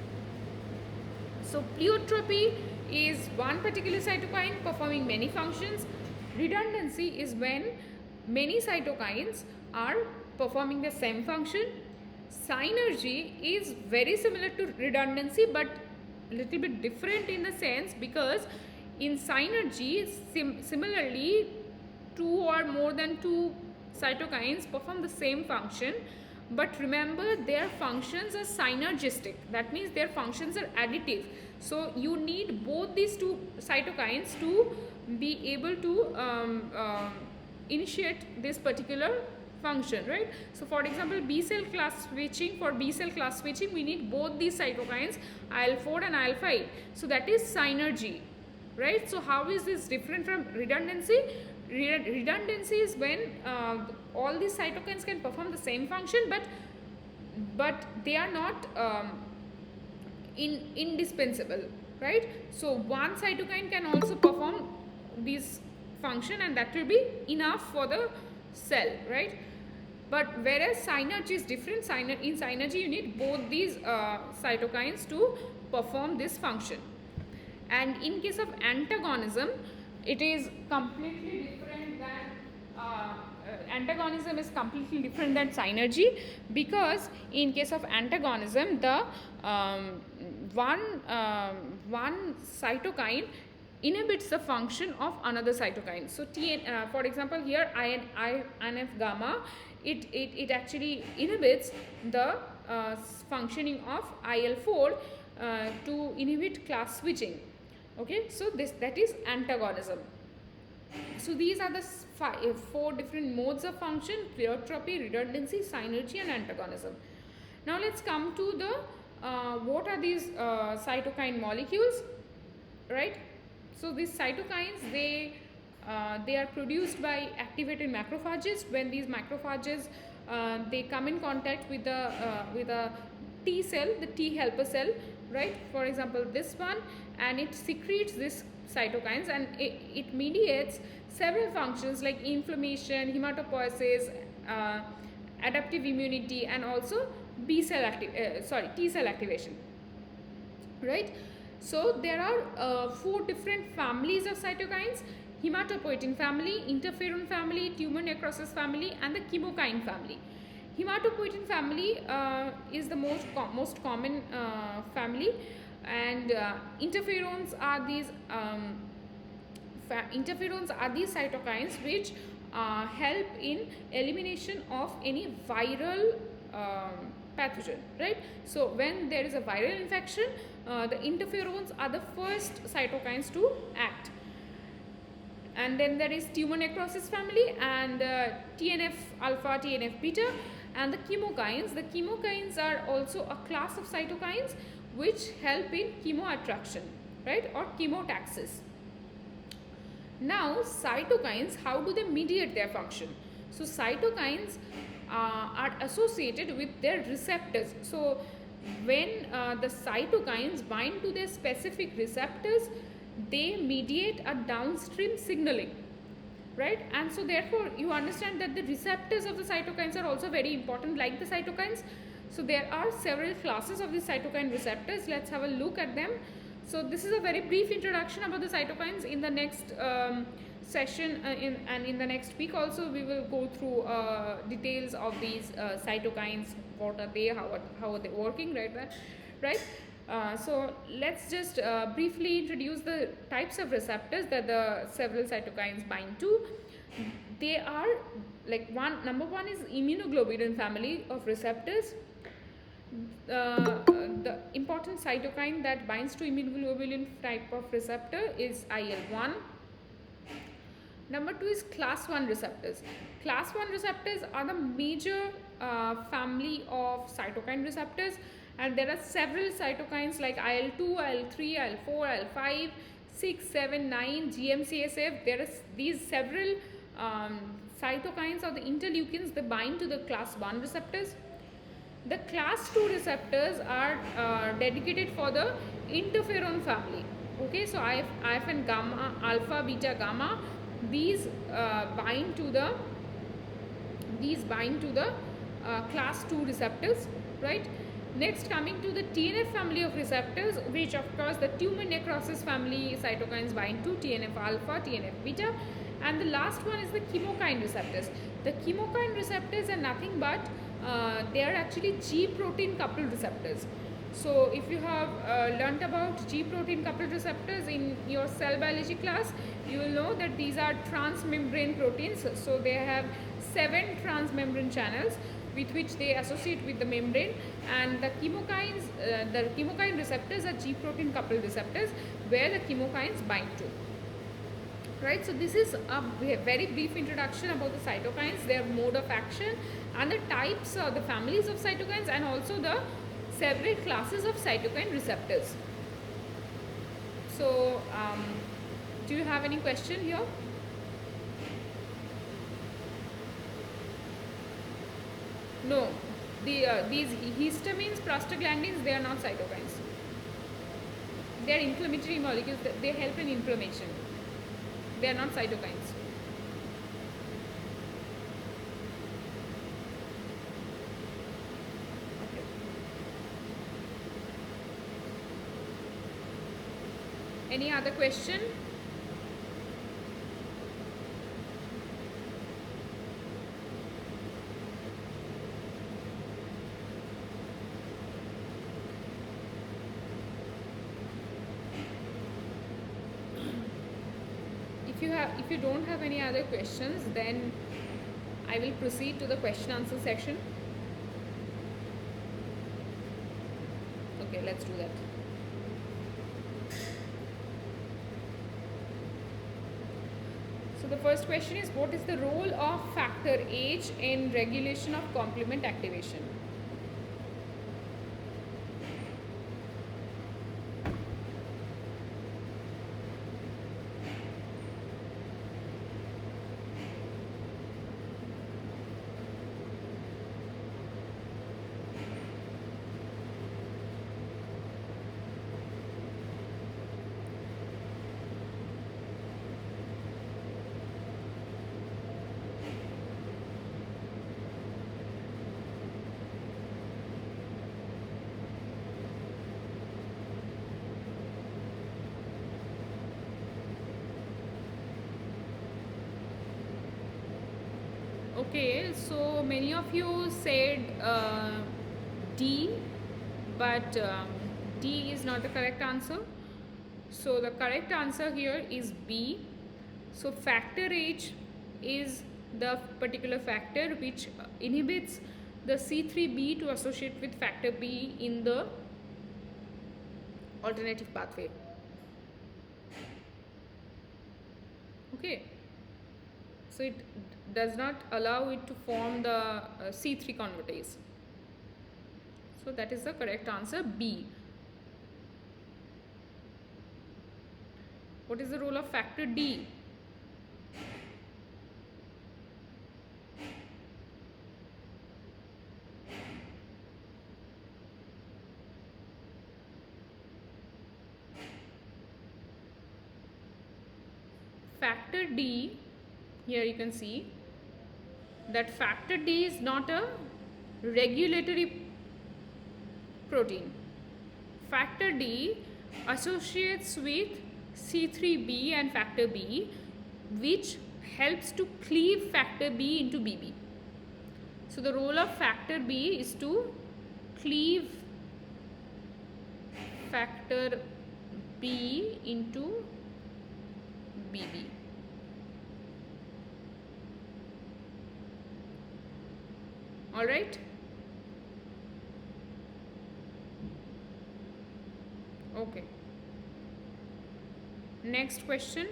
So pleiotropy is one particular cytokine performing many functions. Redundancy is when many cytokines are performing the same function. Synergy is very similar to redundancy but little bit different in the sense, because in synergy similarly two or more than two cytokines perform the same function, but remember their functions are synergistic. That means their functions are additive. So you need both these two cytokines to be able to initiate this particular function, right? So for example B cell class switching, for B cell class switching we need both these cytokines, IL-4 and IL-5. So that is synergy, right? So how is this different from redundancy? Redundancy is when all these cytokines can perform the same function, but they are not indispensable, right? So one cytokine can also perform this function and that will be enough for the cell, right? But whereas synergy is different. In synergy you need both these cytokines to perform this function. And in case of antagonism, it is completely different than antagonism is completely different than synergy, because in case of antagonism the one cytokine inhibits the function of another cytokine. So for example here INF gamma, it actually inhibits the functioning of IL-4 to inhibit class switching. Okay, so that is antagonism. So these are the four different modes of function: pleiotrope, redundancy, synergy, and antagonism. Now let's come to the what are these cytokine molecules, right? So these cytokines, they are produced by activated macrophages. When these macrophages they come in contact with a T cell, the T helper cell, right? For example, this one, and it secretes this cytokines, and it mediates several functions like inflammation, hematopoiesis, adaptive immunity, and also T cell activation, right? So there are four different families of cytokines: hematopoietin family, interferon family, tumor necrosis family, and the chemokine family. Hematopoietin family is the most common family, and interferons are these cytokines which help in elimination of any viral pathogen, right? So when there is a viral infection, the interferons are the first cytokines to act. And then there is tumor necrosis family, and TNF alpha, TNF beta, and the chemokines. The chemokines are also a class of cytokines which help in chemoattraction, right, or chemotaxis. Now cytokines, how do they mediate their function? So cytokines are associated with their receptors. So when the cytokines bind to their specific receptors, they mediate a downstream signaling, right? And so therefore you understand that the receptors of the cytokines are also very important, like the cytokines. So there are several classes of these cytokine receptors. Let's have a look at them. So this is a very brief introduction about the cytokines. In the next session and in the next week also, we will go through details of these cytokines. What are they, how are they working, right? So let's just briefly introduce the types of receptors that the several cytokines bind to. They are like number one is immunoglobulin family of receptors. The important cytokine that binds to immunoglobulin type of receptor is IL-1. Number two is class 1 receptors. Class 1 receptors are the major family of cytokine receptors, and there are several cytokines like IL-2, IL-3, IL-4, IL-5, 6, 7, 9, GM-CSF. There are these several cytokines or the interleukins that bind to the class 1 receptors. The class 2 receptors are dedicated for the interferon family. Okay, so IF and gamma, alpha, beta, gamma, these bind to the class 2 receptors, right? Next, coming to the TNF family of receptors, which of course the tumor necrosis family cytokines bind to: TNF alpha, TNF beta, and the last one is the chemokine receptors. The chemokine receptors are nothing but they are actually G protein coupled receptors. So if you have learnt about G protein coupled receptors in your cell biology class, you will know that these are transmembrane proteins. So they have 7 transmembrane channels with which they associate with the membrane, and the chemokine receptors are G protein coupled receptors where the chemokines bind to. Right, so this is a very brief introduction about the cytokines, their mode of action, and the types or the families of cytokines, and also the several classes of cytokine receptors. So do you have any question here? No, these histamines, prostaglandins, they are not cytokines. They are inflammatory molecules. They help in inflammation. They are not cytokines. Okay. Any other question? If you don't have any other questions, then I will proceed to the question answer section. Okay, let's do that. So So the first question is, what is the role of factor H in regulation of complement activation? Okay, so many of you said D, but D is not the correct answer. So the correct answer here is B. So factor H is the particular factor which inhibits the C3b to associate with factor B in the alternative pathway. Okay, so it does not allow it to form the C3 convertase. So that is the correct answer, B. What is the role of factor D? Factor D, here you can see that factor D is not a regulatory protein. Factor D associates with C3b and factor B, which helps to cleave factor B into BB. So the role of factor B is to cleave factor B into BB. All right. Okay. Next question.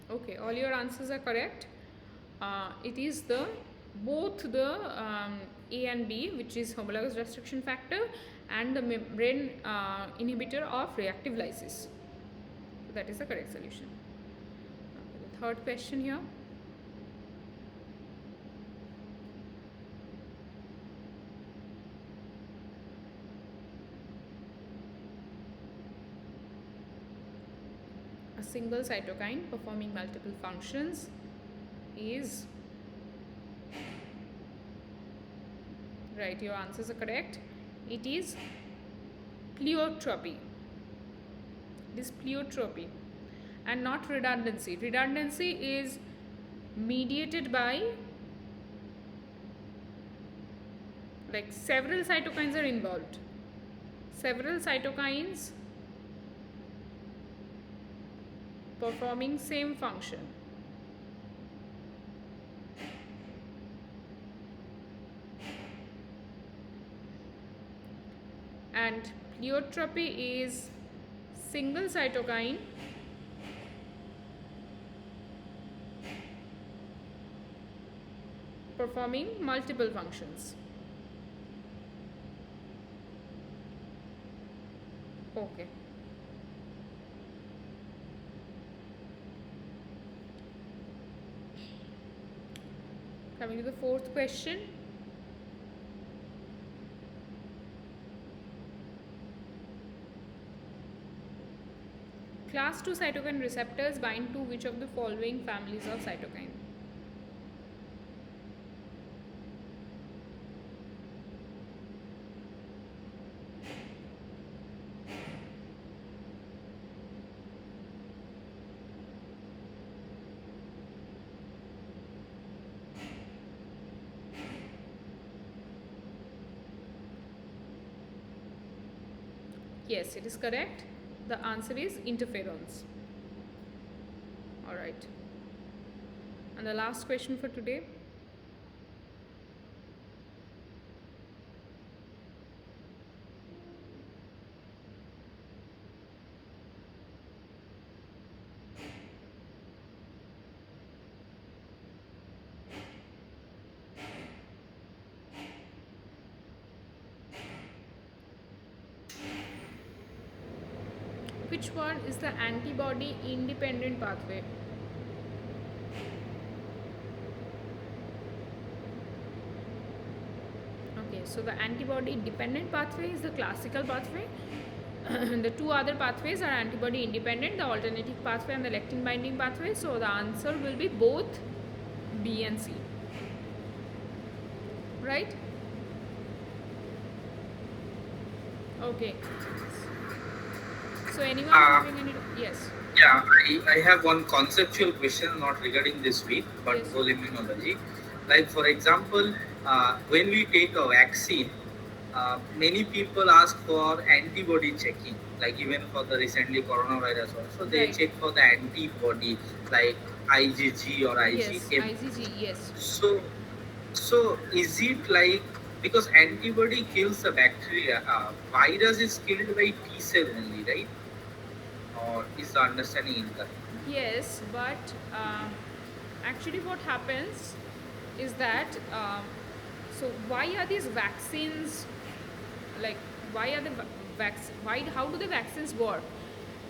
Okay, all your answers are correct. It is the both the A and B, which is homologous restriction factor and the membrane inhibitor of reactive lysis. So that is the correct solution. The third question here. A single cytokine performing multiple functions is right. Your answers are correct. It is pleiotropy. It is pleiotropy and not redundancy. Redundancy is mediated by, like, several cytokines are involved. Several cytokines performing same function. And pleiotropy is single cytokine performing multiple functions. Okay. Coming to the fourth question. Class 2 cytokine receptors bind to which of the following families of cytokine? Yes, it is correct. The answer is interferons. All right. And the last question for today. Which one is the antibody independent pathway? Okay, so the antibody dependent pathway is the classical pathway. The two other pathways are antibody independent, the alternative pathway and the lectin binding pathway. So the answer will be both B and C. Right? Okay. So anyone having any? Yes. Yeah, I have one conceptual question, not regarding this week, but Yes. whole immunology. Like, for example, when we take a vaccine, many people ask for antibody checking. Like, even for the recently coronavirus also, they Right. check for the antibody, like IgG or Yes. IgM. IgG. Yes. So is it like, because antibody kills the bacteria, virus is killed by T cell only, right? Or is the understanding incorrect? Yes, but actually, what happens is that so why are these vaccines like why are the why how do the vaccines work?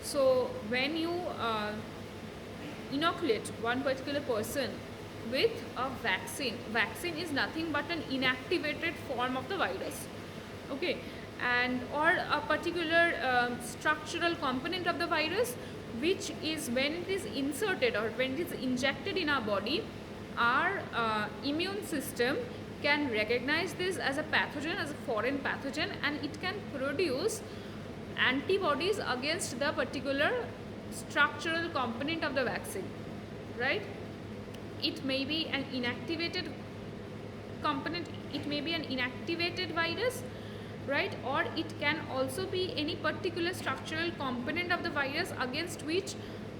So when you inoculate one particular person with a vaccine is nothing but an inactivated form of the virus, okay, and or a particular structural component of the virus, which is when it is inserted or when it is injected in our body, our immune system can recognize this as a pathogen, as a foreign pathogen, and it can produce antibodies against the particular structural component of the vaccine, right? It may be an inactivated component, it may be an inactivated virus, right? Or it can also be any particular structural component of the virus against which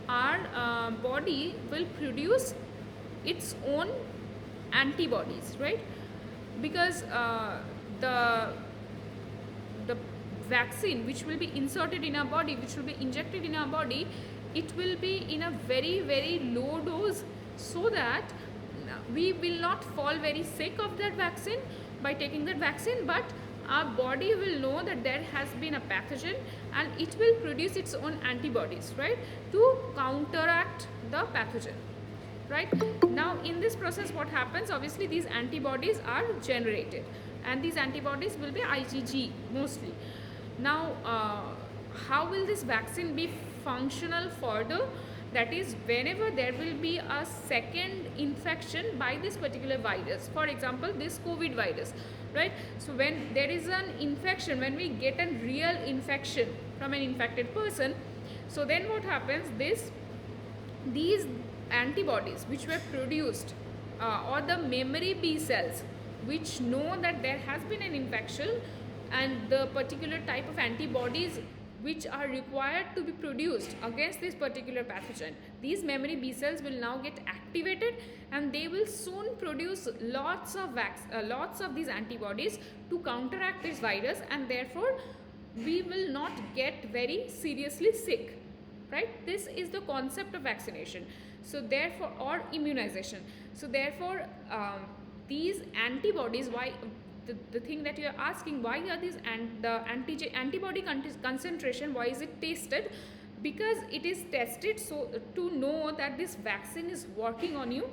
our body will produce its own antibodies, right? Because the the vaccine which will be inserted in our body, which will be injected in our body, it will be in a very low dose, so that we will not fall very sick of that vaccine by taking that vaccine, but our body will know that there has been a pathogen and it will produce its own antibodies, right, to counteract the pathogen, right? Now in this process what happens, obviously these antibodies are generated, and these antibodies will be IgG mostly. Now how will this vaccine be functional further? That is, whenever there will be a second infection by this particular virus, for example this COVID virus, right? So when there is an infection, when we get a real infection from an infected person, so then what happens, these antibodies which were produced or the memory B cells which know that there has been an infection and the particular type of antibodies which are required to be produced against this particular pathogen, these memory B cells will now get activated and they will soon produce lots of these antibodies to counteract this virus, and therefore we will not get very seriously sick, right? This is the concept of vaccination. So therefore, or immunization. So therefore these antibodies, why the thing that you are asking, why are these antibody concentration, why is it tested? Because it is tested so to know that this vaccine is working on you,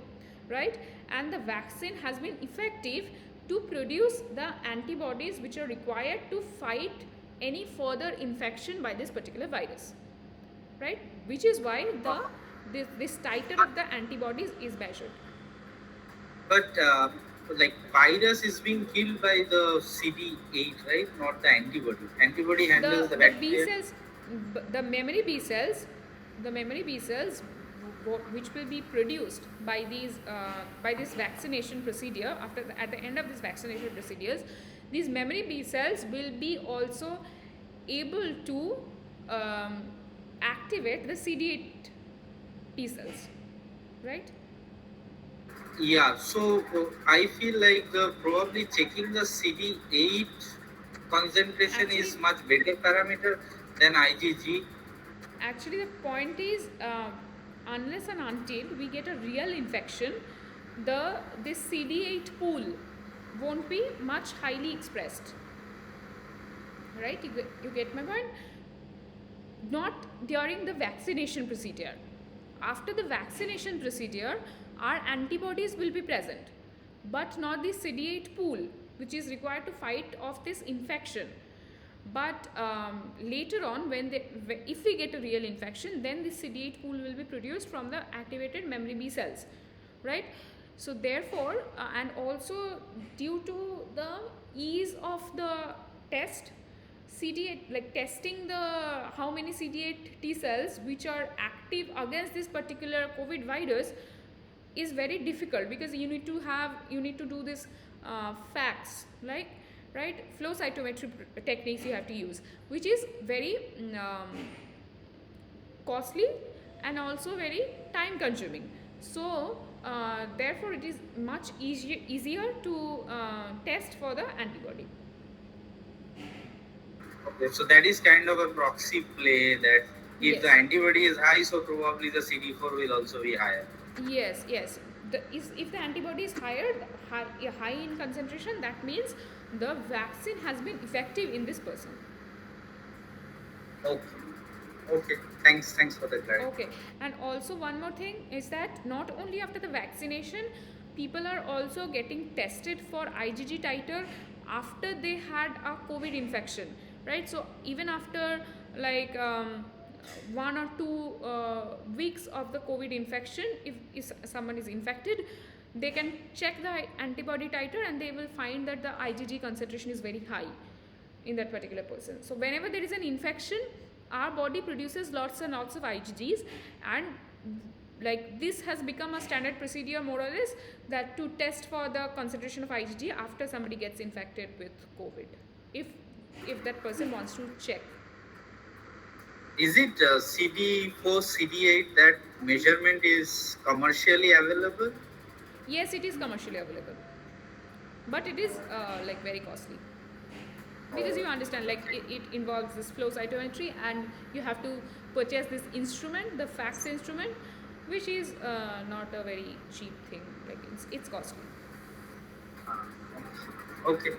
right? And the vaccine has been effective to produce the antibodies which are required to fight any further infection by this particular virus, right? Which is why this titer of the antibodies is measured. But like, virus is being killed by the CD8, right? Not the antibody. Antibody handles the The B bacteria. cells, the memory B cells, the memory B cells, which will be produced by this vaccination procedure, at the end of this vaccination procedures, these memory B cells will be also able to um, activate the CD8 T cells, right? Yeah, so I feel like probably checking the CD8 concentration Actually, is much better parameter than IgG. actually the point is, unless and until we get a real infection, this CD8 pool won't be much highly expressed, right? You get my point? Not during the vaccination procedure. After the vaccination procedure, our antibodies will be present, but not the CD8 pool, which is required to fight off this infection. But later on, if we get a real infection, then the CD8 pool will be produced from the activated memory B cells, right? So therefore, and also due to the ease of the test, CD8, like testing the how many CD8 T cells which are active against this particular COVID virus is very difficult, because you need to do this facts, like, right, flow cytometry techniques you have to use, which is very costly and also very time consuming. So therefore it is much easier to test for the antibody. Okay, so that is kind of a proxy play that if the Yes. antibody is high, so probably the CD4 will also be higher. Yes, yes. If the antibody is high in concentration, that means the vaccine has been effective in this person. Okay. Okay. Thanks for the clarity. Okay, and also one more thing is that not only after the vaccination, people are also getting tested for IgG titer after they had a COVID infection, right? So even after like 1 or 2 weeks of the COVID infection, if someone is infected, they can check the antibody titer and they will find that the IgG concentration is very high in that particular person. So whenever there is an infection, our body produces lots and lots of IgGs, and like this has become a standard procedure more or less, that to test for the concentration of IgG after somebody gets infected with COVID, if that person wants to check. Is it CD4, CD8 that measurement is commercially available? Yes, it is commercially available, but it is like very costly, because you understand, like it involves this flow cytometry, and you have to purchase this instrument, the fax instrument, which is not a very cheap thing, like it's costly. Okay.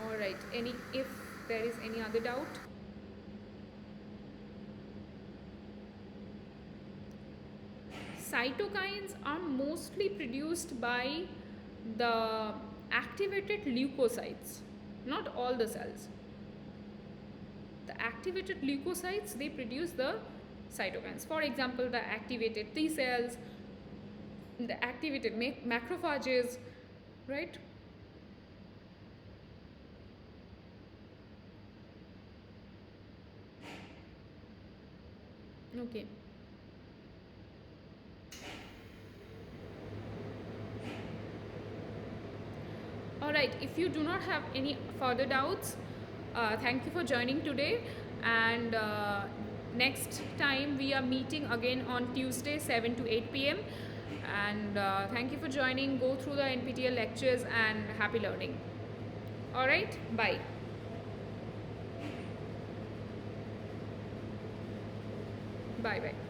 All right, any if there is any other doubt. Cytokines are mostly produced by the activated leukocytes, not all the cells. The activated leukocytes, they produce the cytokines. For example, the activated T cells, the activated macrophages, right? Okay. All right, if you do not have any further doubts, thank you for joining today, and next time we are meeting again on Tuesday 7 to 8 p.m. and thank you for joining. Go through the NPTEL lectures and happy learning. All right, bye. Bye bye.